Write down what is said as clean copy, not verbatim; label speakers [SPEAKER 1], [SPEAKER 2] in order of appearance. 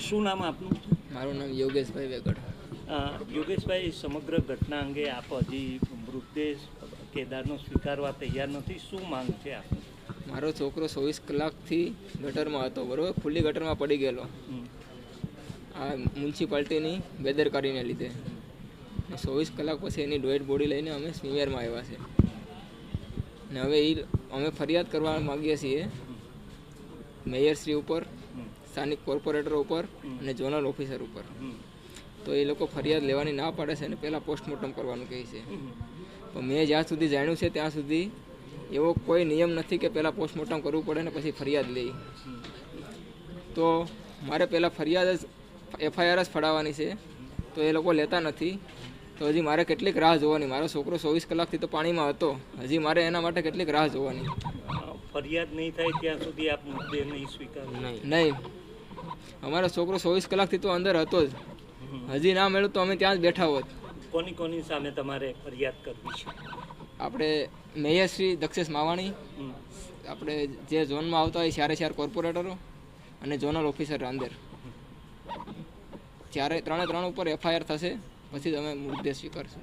[SPEAKER 1] શું નામ આપનું?
[SPEAKER 2] મારું નામ યોગેશભાઈ વેગડ.
[SPEAKER 1] યોગેશભાઈ, સમગ્ર ઘટના અંગે આપ હજી મૃતદેહ કેદારનો સ્વીકારવા તૈયાર નથી. શું માંગ છે આપની?
[SPEAKER 2] મારો છોકરો 24 કલાકથી ગટરમાં હતો, બરાબર, ખુલ્લી ગટરમાં પડી ગયેલો આ મ્યુનિસિપાલિટીની બેદરકારીને લીધે. 24 કલાક પછી એની ડેડ બોડી લઈને અમે સ્મીમેરમાં આવ્યા છે ને હવે અમે ફરિયાદ કરવા માગીએ છીએ મેયરશ્રી ઉપર, સ્થાનિક કોર્પોરેટર ઉપર અને ઝોનલ ઓફિસર ઉપર. તો એ લોકો ફરિયાદ લેવાની ના પાડે છે અને પહેલાં પોસ્ટમોર્ટમ કરવાનું કહે છે. પણ મેં જ્યાં સુધી જાણ્યું છે ત્યાં સુધી એવો કોઈ નિયમ નથી કે પહેલાં પોસ્ટમોર્ટમ કરવું પડે ને પછી ફરિયાદ લઈ. તો મારે પહેલાં ફરિયાદ જ FIR જ ફડાવવાની છે, તો એ લોકો લેતા નથી. તો હજી મારે કેટલીક રાહ જોવાની. મારો છોકરો 24 કલાકથી તો પાણીમાં હતો, હજી મારે એના માટે કેટલીક રાહ જોવાની.
[SPEAKER 1] ફરિયાદ નહીં થાય ત્યાં સુધી આપ મૃતદેહ નહીં સ્વીકારો?
[SPEAKER 2] નહીં, અમારો છોકરો 24 કલાકથી તો અંદર હતો જ. હજી ના મળ્યું તો અમે ત્યાં જ બેઠા હોત.
[SPEAKER 1] કોની સામે તમારે ફરિયાદ કરવી છે?
[SPEAKER 2] આપણે મેયર શ્રી દક્ષેશ માવાણી, આપણે જે ઝોનમાં આવતા હોય 4 કોર્પોરેટરો અને ઝોનલ ઓફિસર અંદર, ત્રણે ત્રણ ઉપર FIR થશે પછી જ અમે મૃતદેહ સ્વીકારશું.